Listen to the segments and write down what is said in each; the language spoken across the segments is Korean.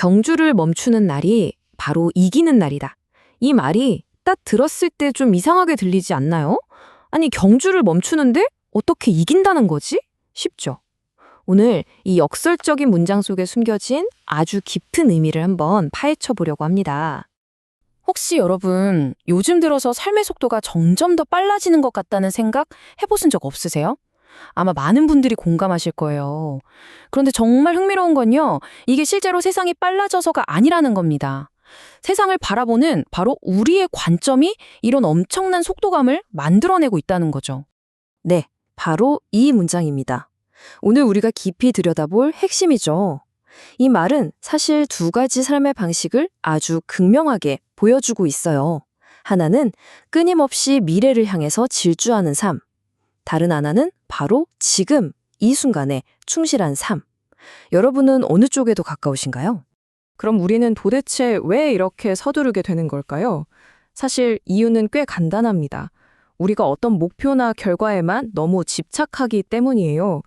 경주를 멈추는 날이 바로 이기는 날이다. 이 말이 딱 들었을 때 좀 이상하게 들리지 않나요? 아니, 경주를 멈추는데 어떻게 이긴다는 거지? 쉽죠. 오늘 이 역설적인 문장 속에 숨겨진 아주 깊은 의미를 한번 파헤쳐 보려고 합니다. 혹시 여러분, 요즘 들어서 삶의 속도가 점점 더 빨라지는 것 같다는 생각 해보신 적 없으세요? 아마 많은 분들이 공감하실 거예요. 그런데 정말 흥미로운 건요, 이게 실제로 세상이 빨라져서가 아니라는 겁니다. 세상을 바라보는 바로 우리의 관점이 이런 엄청난 속도감을 만들어내고 있다는 거죠. 네, 바로 이 문장입니다. 오늘 우리가 깊이 들여다볼 핵심이죠. 이 말은 사실 두 가지 삶의 방식을 아주 극명하게 보여주고 있어요. 하나는 끊임없이 미래를 향해서 질주하는 삶. 다른 하나는 바로 지금, 이 순간에 충실한 삶. 여러분은 어느 쪽에 더 가까우신가요? 그럼 우리는 도대체 왜 이렇게 서두르게 되는 걸까요? 사실 이유는 꽤 간단합니다. 우리가 어떤 목표나 결과에만 너무 집착하기 때문이에요.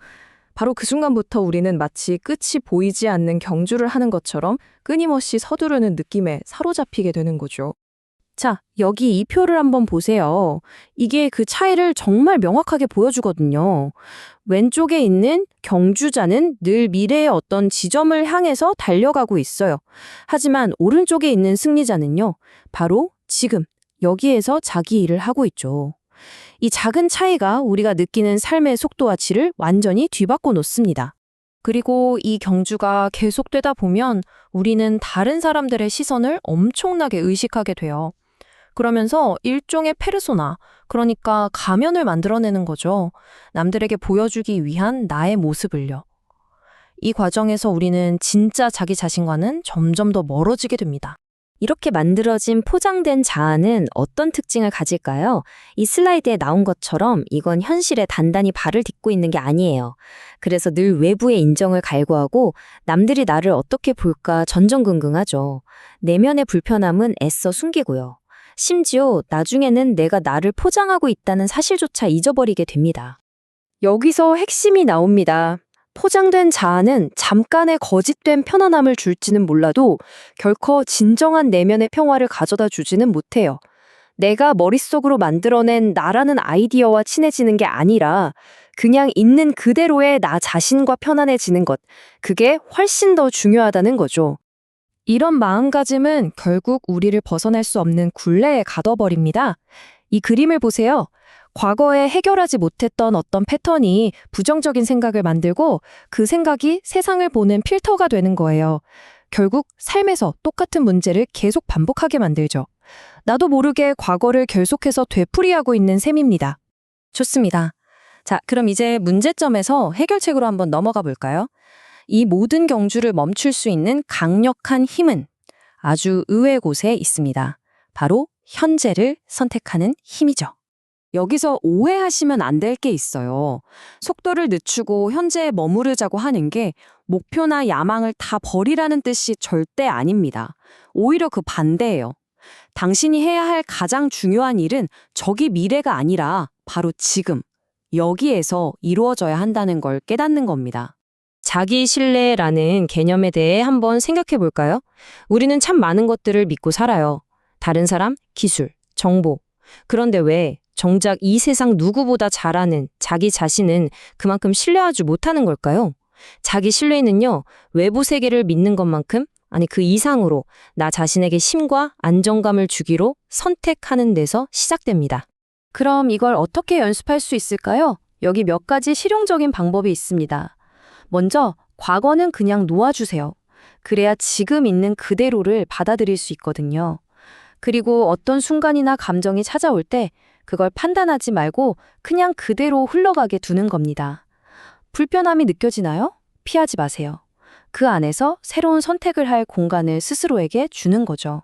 바로 그 순간부터 우리는 마치 끝이 보이지 않는 경주를 하는 것처럼 끊임없이 서두르는 느낌에 사로잡히게 되는 거죠. 자, 여기 이 표를 한번 보세요. 이게 그 차이를 정말 명확하게 보여주거든요. 왼쪽에 있는 경주자는 늘 미래의 어떤 지점을 향해서 달려가고 있어요. 하지만 오른쪽에 있는 승리자는요, 바로 지금, 여기에서 자기 일을 하고 있죠. 이 작은 차이가 우리가 느끼는 삶의 속도와 질을 완전히 뒤바꿔 놓습니다. 그리고 이 경주가 계속되다 보면 우리는 다른 사람들의 시선을 엄청나게 의식하게 돼요. 그러면서 일종의 페르소나, 그러니까 가면을 만들어내는 거죠. 남들에게 보여주기 위한 나의 모습을요. 이 과정에서 우리는 진짜 자기 자신과는 점점 더 멀어지게 됩니다. 이렇게 만들어진 포장된 자아는 어떤 특징을 가질까요? 이 슬라이드에 나온 것처럼 이건 현실에 단단히 발을 딛고 있는 게 아니에요. 그래서 늘 외부의 인정을 갈구하고 남들이 나를 어떻게 볼까 전전긍긍하죠. 내면의 불편함은 애써 숨기고요. 심지어 나중에는 내가 나를 포장하고 있다는 사실조차 잊어버리게 됩니다. 여기서 핵심이 나옵니다. 포장된 자아는 잠깐의 거짓된 편안함을 줄지는 몰라도 결코 진정한 내면의 평화를 가져다 주지는 못해요. 내가 머릿속으로 만들어낸 나라는 아이디어와 친해지는 게 아니라 그냥 있는 그대로의 나 자신과 편안해지는 것, 그게 훨씬 더 중요하다는 거죠. 이런 마음가짐은 결국 우리를 벗어날 수 없는 굴레에 가둬버립니다. 이 그림을 보세요. 과거에 해결하지 못했던 어떤 패턴이 부정적인 생각을 만들고 그 생각이 세상을 보는 필터가 되는 거예요. 결국 삶에서 똑같은 문제를 계속 반복하게 만들죠. 나도 모르게 과거를 계속해서 되풀이하고 있는 셈입니다. 좋습니다. 자, 그럼 이제 문제점에서 해결책으로 한번 넘어가 볼까요? 이 모든 경주를 멈출 수 있는 강력한 힘은 아주 의외의 곳에 있습니다. 바로 현재를 선택하는 힘이죠. 여기서 오해하시면 안 될 게 있어요. 속도를 늦추고 현재에 머무르자고 하는 게 목표나 야망을 다 버리라는 뜻이 절대 아닙니다. 오히려 그 반대예요. 당신이 해야 할 가장 중요한 일은 저기 미래가 아니라 바로 지금, 여기에서 이루어져야 한다는 걸 깨닫는 겁니다. 자기 신뢰라는 개념에 대해 한번 생각해 볼까요? 우리는 참 많은 것들을 믿고 살아요. 다른 사람, 기술, 정보. 그런데 왜 정작 이 세상 누구보다 잘하는 자기 자신은 그만큼 신뢰하지 못하는 걸까요? 자기 신뢰는요, 외부 세계를 믿는 것만큼, 아니 그 이상으로 나 자신에게 힘과 안정감을 주기로 선택하는 데서 시작됩니다. 그럼 이걸 어떻게 연습할 수 있을까요? 여기 몇 가지 실용적인 방법이 있습니다. 먼저 과거는 그냥 놓아주세요. 그래야 지금 있는 그대로를 받아들일 수 있거든요. 그리고 어떤 순간이나 감정이 찾아올 때 그걸 판단하지 말고 그냥 그대로 흘러가게 두는 겁니다. 불편함이 느껴지나요? 피하지 마세요. 그 안에서 새로운 선택을 할 공간을 스스로에게 주는 거죠.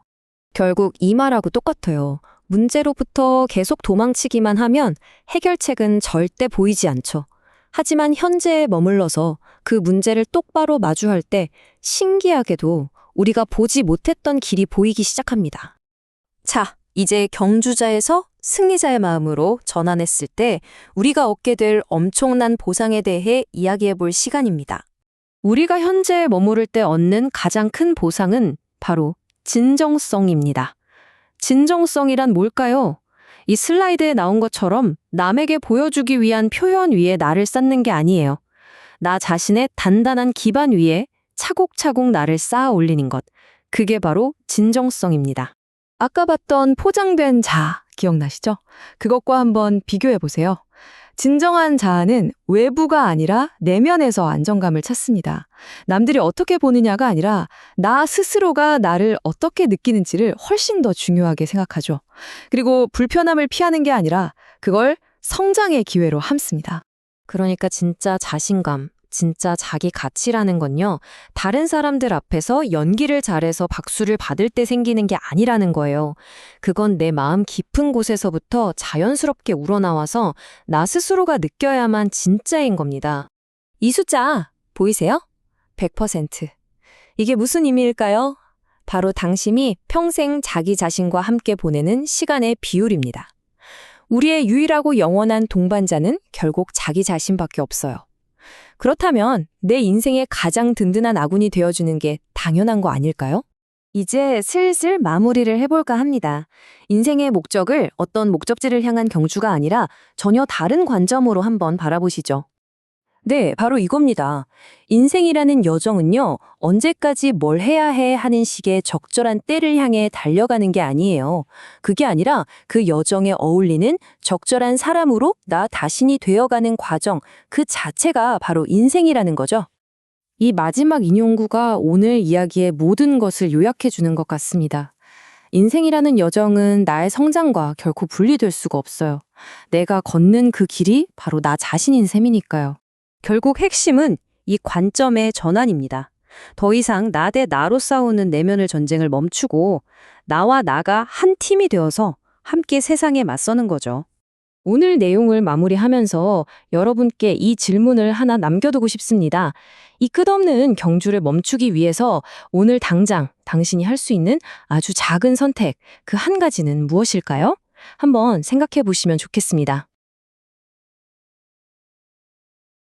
결국 이 말하고 똑같아요. 문제로부터 계속 도망치기만 하면 해결책은 절대 보이지 않죠. 하지만 현재에 머물러서 그 문제를 똑바로 마주할 때 신기하게도 우리가 보지 못했던 길이 보이기 시작합니다. 자, 이제 경주자에서 승리자의 마음으로 전환했을 때 우리가 얻게 될 엄청난 보상에 대해 이야기해 볼 시간입니다. 우리가 현재에 머무를 때 얻는 가장 큰 보상은 바로 진정성입니다. 진정성이란 뭘까요? 이 슬라이드에 나온 것처럼 남에게 보여주기 위한 표현 위에 나를 쌓는 게 아니에요. 나 자신의 단단한 기반 위에 차곡차곡 나를 쌓아 올리는 것. 그게 바로 진정성입니다. 아까 봤던 포장된 자아 기억나시죠? 그것과 한번 비교해 보세요. 진정한 자아는 외부가 아니라 내면에서 안정감을 찾습니다. 남들이 어떻게 보느냐가 아니라 나 스스로가 나를 어떻게 느끼는지를 훨씬 더 중요하게 생각하죠. 그리고 불편함을 피하는 게 아니라 그걸 성장의 기회로 삼습니다. 그러니까 진짜 자신감, 진짜 자기 가치라는 건요, 다른 사람들 앞에서 연기를 잘해서 박수를 받을 때 생기는 게 아니라는 거예요. 그건 내 마음 깊은 곳에서부터 자연스럽게 우러나와서 나 스스로가 느껴야만 진짜인 겁니다. 이 숫자 보이세요? 100%. 이게 무슨 의미일까요? 바로 당신이 평생 자기 자신과 함께 보내는 시간의 비율입니다. 우리의 유일하고 영원한 동반자는 결국 자기 자신밖에 없어요. 그렇다면 내 인생의 가장 든든한 아군이 되어주는 게 당연한 거 아닐까요? 이제 슬슬 마무리를 해볼까 합니다. 인생의 목적을 어떤 목적지를 향한 경주가 아니라 전혀 다른 관점으로 한번 바라보시죠. 네, 바로 이겁니다. 인생이라는 여정은요, 언제까지 뭘 해야 해 하는 식의 적절한 때를 향해 달려가는 게 아니에요. 그게 아니라 그 여정에 어울리는 적절한 사람으로 나 자신이 되어가는 과정, 그 자체가 바로 인생이라는 거죠. 이 마지막 인용구가 오늘 이야기의 모든 것을 요약해 주는 것 같습니다. 인생이라는 여정은 나의 성장과 결코 분리될 수가 없어요. 내가 걷는 그 길이 바로 나 자신인 셈이니까요. 결국 핵심은 이 관점의 전환입니다. 더 이상 나 대 나로 싸우는 내면의 전쟁을 멈추고 나와 나가 한 팀이 되어서 함께 세상에 맞서는 거죠. 오늘 내용을 마무리하면서 여러분께 이 질문을 하나 남겨두고 싶습니다. 이 끝없는 경주를 멈추기 위해서 오늘 당장 당신이 할 수 있는 아주 작은 선택, 그 한 가지는 무엇일까요? 한번 생각해 보시면 좋겠습니다.